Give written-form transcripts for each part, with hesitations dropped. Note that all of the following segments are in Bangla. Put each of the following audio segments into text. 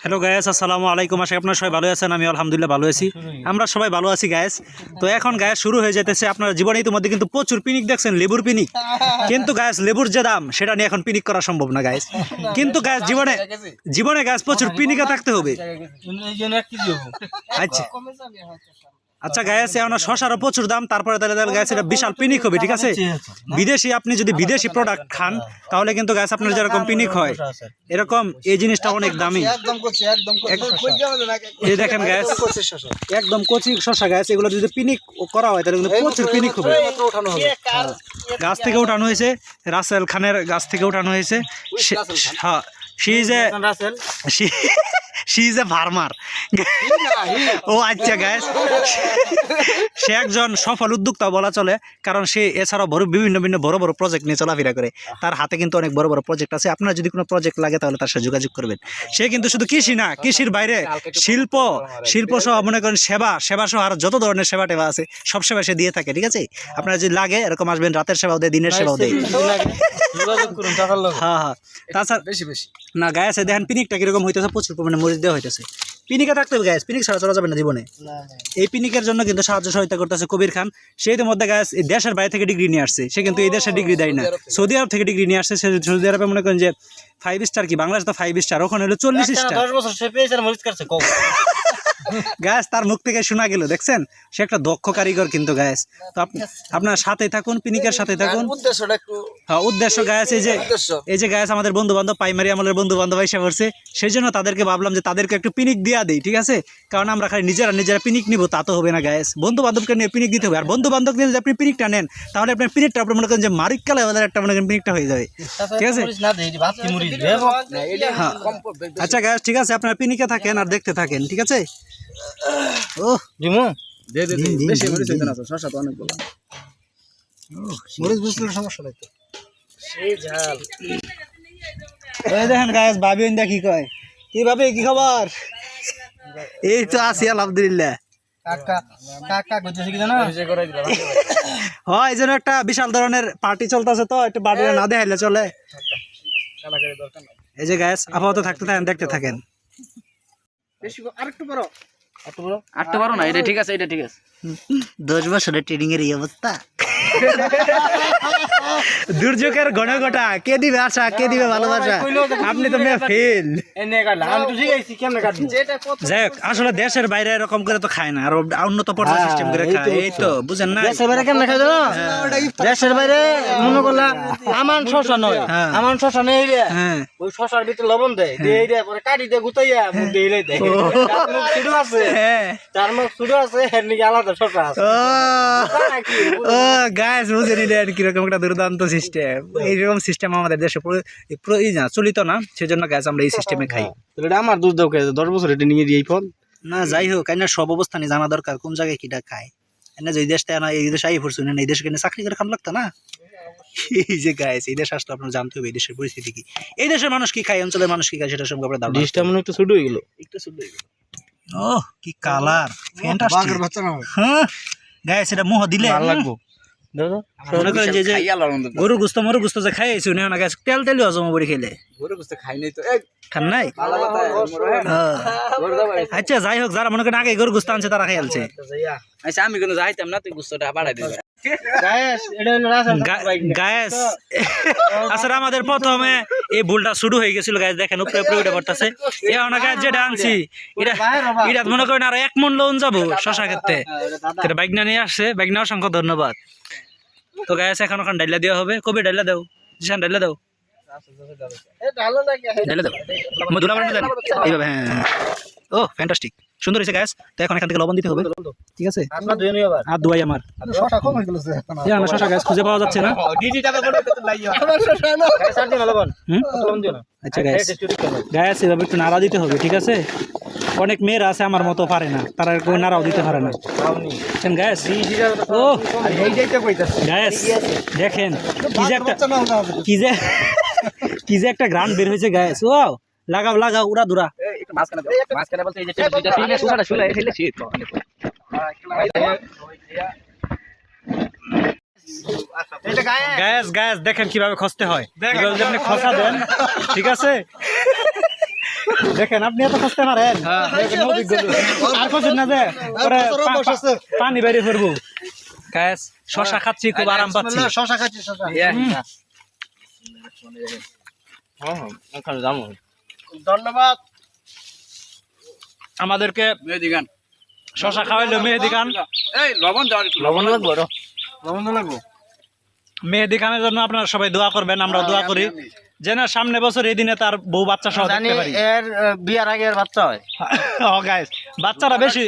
হ্যালো গায়েস, আসসালামু আলাইকুম। আশা আপনারা সবাই ভালো আছেন। আমি আলহামদুলিল্লাহ ভালো আছি। আমরা সবাই ভালো আছি গায়েস। তো এখন গায়েস শুরু হয়ে যেতেছে আপনার জীবনে ইতিমধ্যে কিন্তু প্রচুর পিনিক দেখছেন, লেবুর পিনিক। কিন্তু গায়েস লেবুর যে দাম সেটা নিয়ে এখন পিনিক করা সম্ভব না গায়েস। কিন্তু গায়েস জীবনে গায়েস প্রচুর পিনিকা থাকতে হবে। আচ্ছা আচ্ছা গায়েস, এখন শশারও প্রচুর দাম। তারপরে তাহলে গায়েস এটা বিশাল পিনিক হবে, ঠিক আছে। বিদেশি আপনি যদি বিদেশি প্রোডাক্ট খান তাহলে কিন্তু গায়েস আপনার যেরকম পিনিক হয় এরকম এই জিনিসটা অনেক দামি। এই দেখেন গায়েস, একদম কচি শশা গায়েস। এগুলো যদি পিনিক করা হয় তাহলে কিন্তু প্রচুর পিনিক হবে। গাছ থেকে উঠানো হয়েছে, রাসেল খানের গাছ থেকে উঠানো হয়েছে। হ্যাঁ, she is a farmer. ও আচ্ছা গাইস, সে একজন সফল উদ্যোক্তা বলা চলে, কারণ সে এছাড়াও বিভিন্ন বড় বড় প্রজেক্ট নিয়ে চলাফেরা করে। তার হাতে কিন্তু অনেক বড় বড় প্রজেক্ট আছে। আপনার যদি কোনো প্রজেক্ট লাগে তাহলে তার সাথে যোগাযোগ করবেন। সে কিন্তু শুধু কৃষি না, কৃষির বাইরে শিল্প সহ মনে করেন সেবা সহ আর যত ধরনের সেবা টেবা আছে সব সেবা সে দিয়ে থাকে, ঠিক আছে। আপনার যদি লাগে এরকম আসবেন, রাতের সেবাও দেয়, দিনের সেবাও দেয়। হ্যাঁ, তাছাড়া না গায়েস দেখেন পিনিকটা কিরকম হইতেছে, প্রচুর পরিমাণে মরিচ দেওয়া হইতেছে। পিনিকে থাকতে হবে গায়েস, পিনিক ছাড়া চলা যাবে না জীবনে। এই পিনিকের জন্য কিন্তু সাহায্য সহায়তা করতেছে কবির খান। সেই মধ্যে গায়েস দেশের বাইরে থেকে ডিগ্রি নিয়ে আসছে। সে কিন্তু এই দেশে ডিগ্রি দেয় না, সৌদি আরব থেকে ডিগ্রি নিয়ে আসছে। সৌদি আরবে মনে করেন যে 5 স্টার, কি বাংলাদেশ তো 5 স্টার, ওখানে হলো 40 স্টার। গায়েস তার মুখ থেকে শোনা গেল, দেখছেন সে একটা দক্ষ কারিগর কিন্তু গায়েস। তো আপনার সাথেই থাকুন, পিনিকের সাথে থাকুন। হ্যাঁ, উদ্দেশ্য গায়েস এই যে গায়েস আমাদের বন্ধু বান্ধব প্রাইমারি আমলের বন্ধু বান্ধব এসে পড়ছে, সেই জন্য তাদেরকে ভাবলাম যে তাদেরকে একটু পিনিক দিয়া দিই, ঠিক আছে। কারণ আমরা খালি নিজেরা পিনিক নিবো তা তো হবে না গায়েস, বন্ধু বান্ধবকে নিয়ে পিনিক দিতে হবে। আর বন্ধু বান্ধব নিয়ে যদি আপনি পিনিকটা নেন তাহলে আপনার পিনিকটা আপনি মনে করেন যে মারিকালে একটা মনে করেন পিনিকটা হয়ে যাবে, ঠিক আছে। হ্যাঁ আচ্ছা গায়েস, ঠিক আছে, আপনার পিনিকে থাকেন আর দেখতে থাকেন, ঠিক আছে। ও জিমু বেশি মরিচ হইতো না, শশা তো অনেক বড়। মরিচ বুঝলে সমস্যা নাই তো, সেই ঝাল। এই দেখেন গায়েস, ভাবি ওইন্দা কি কয়, কি ভাবে, কি খবর? এই তো আছি আলহামদুলিল্লাহ। কাকা কইতেছে কি জানো, হয় এই জন্য একটা বিশাল ধরনের পার্টি চলতেছে, তো একটু বাড়ি না দেখাইলে চলে। এই যে গায়েস আপাতত থাকতে থাকেন, দেখতে থাকেন। আরেকটু বড় না, এটা ঠিক আছে, এটা ঠিক আছে। 10 বছরের ট্রেনিং এর এই অবস্থা। দুর্যোগের ঘনঘটা, কে দিবে আশা, কে দিবে ভালোবাসা, আপনি তো ফেল। যাই হোক, আসলে দেশের বাইরে এরকম করে তো খায় না, আর উন্নত পর্যায়ে সিস্টেম করে খায়, এই তো বুঝেন না। দেশের বাইরে কেমন খায় জানো, দেশের বাইরে মনে করলা আমান শশা নয়, আমান শশা নেই রে, ওই শশার ভিতরে লবণ দেয়, দিয়ে দেয় পরে কাটি দিয়ে গুতাইয়া মুখ দিয়ে দেয়। শুরু আছে, তার মুখ শুরু আছে, এর নিকে আলাদা শশা আছে। ও গাইস, বুঝে নিলেন কিরকম একটা দুর্দান্ত সিস্টেম। এইরকম সিস্টেম আমাদের দেশে চলিত না, সেজন্য গাইস আমরা এই সিস্টেমে খাই। আমার দুধ দাও, 10 বছর এটা নিয়ে দিয়ে ফোন না। যাই হোক, সব অবস্থানে জানা দরকার কোন জায়গায় কিটা খায়। যে দেশটা এই দেশে আই পড়ছে না, এই দেশে চাকরি করে খান লাগতো না। এই যে গাইস, এই দেশ আসলে আপনার জানতে হবে এই দেশের পরিস্থিতি কি, এই দেশের মানুষ কি খায়, অঞ্চলের মানুষ কি খায়, সেটা সম্পর্কে আপনার ধারণা। ডিশটা মনে একটু ছোট হয়ে গেল, ও কি কালার, ফ্যান্টাস্টিক। হ্যাঁ গাইস, এটা মুহ দিলে ভালো লাগবে। মনে করেন যে গরুর গোস্ত মরুর গোস্ত যে খাইছি না গাছ, তেল হজম করে খেলে। গরুর গোস্ত খাই নাই তো, খান নাই। আচ্ছা যাই হোক, যারা মনে করেন আগে গরুর গোস্ত আনছে তারা খাইছে। আচ্ছা আমি কোনো যাইতাম না, তুই গোস্তটা বাড়াই দিবি গায়েস। আসলে আমাদের প্রথমে এই ভুলটা শুরু হয়ে গেছিল গায়েস, দেখেন উপরে উঠে পড়তেছে। এখন গাছ যেটা আনছি এটা মনে করেন আর 1 মণ লোন যাবো শশা ক্ষেত্রে, বাইকনা নিয়ে আসছে, বাইকনা অসংখ্য ধন্যবাদ। তো গায়েস এখন ডাইলা দেওয়া হবে। কবে ডাইলা দাও, জিসান ডাইলা দাও, ডাইলা দাও, এইভাবে। হ্যাঁ, ও ফ্যান্টাস্টিক, সুন্দর হয়েছে গায়েস। তো এখন এখান থেকে লবণ দিতে হবে, ঠিক আছে। আর দুয়াই আমার শশা গাছ খুঁজে পাওয়া যাচ্ছে না। আচ্ছা গায়েস, গায়েস এভাবে একটু নাড়া দিতে হবে, ঠিক আছে। অনেক মেয়েরা আছে আমার মতো পারে না, তারা নাড়াও দিতে পারে না গ্যাস। ও গ্যাস দেখেন কি যে একটা গ্রান বের হয়েছে গ্যাস। ও লাগাও উড়া দুরা। গ্যাস গ্যাস দেখেন কিভাবে খসতে হয়, আপনি খসা দেন, ঠিক আছে। দেখেন আপনি এত খুঁজতে পারেন আর খুঁজেন না যে পানি বেরিয়ে ফেলবো গাইস শশা খাচ্ছি খুব আরাম পাচ্ছি শশা খাচ্ছি শশা ধন্যবাদ আমাদেরকে শশা খাওয়াইলো মেহেদি খান লবণ লাগবো মেহেদি খানের জন্য আপনারা সবাই দোয়া করবেন আমরা দোয়া করি যেন সামনে বছর এই দিনে তার বউ বাচ্চা সহ দেখতে পারি এর বিয়ার আগে এর বাচ্চা হয় ও গাইস বাচ্চারা বেশি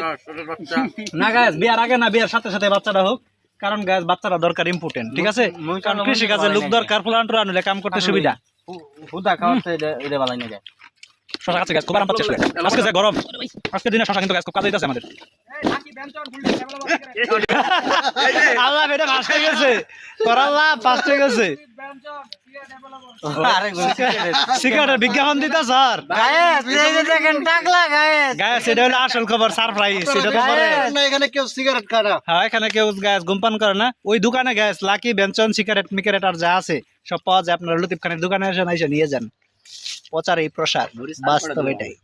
না গাইস বিয়ার আগে না বিয়ার সাথে সাথে বাচ্চাটা হোক কারণ গাইস বাচ্চারা দরকার ইম্পর্টেন্ট ঠিক আছে কারণ কৃষি কাজে লোক দরকার প্লান্ট আনলে কাম করতে সুবিধা হুদা খাওয়াতে এটা ভালো না যায় শশা খাচ্ছে গাইস খুব আরাম পাচ্ছে আজকে যে গরম আজকে দিনে শশা কিন্তু গাইস খুব কাজে দিতেছে আমাদের আল্লাহ বেটা পাস হয়ে গেছে আল্লাহ পাস হয়ে গেছে সিগারেটের বিজ্ঞাপন দিতা স্যার গায়েস এই যে দেখেন টাকলা গায়েস গায়েস এটা হলো আসল খবর সারপ্রাইজ এটা তো পরে না এখানে কেউ সিগারেট খায় না হ্যাঁ এখানে কেউ গায়েস ধূমপান করে না ওই দোকানে গায়েস লাকি বেঞ্চন সিগারেট মিকারেট আর যা আছে সব পাওয়া যায় আপনারা লতিফ খানের দোকানে এসে নিয়ে যান প্রচার এই প্রসার বাস্তব এটাই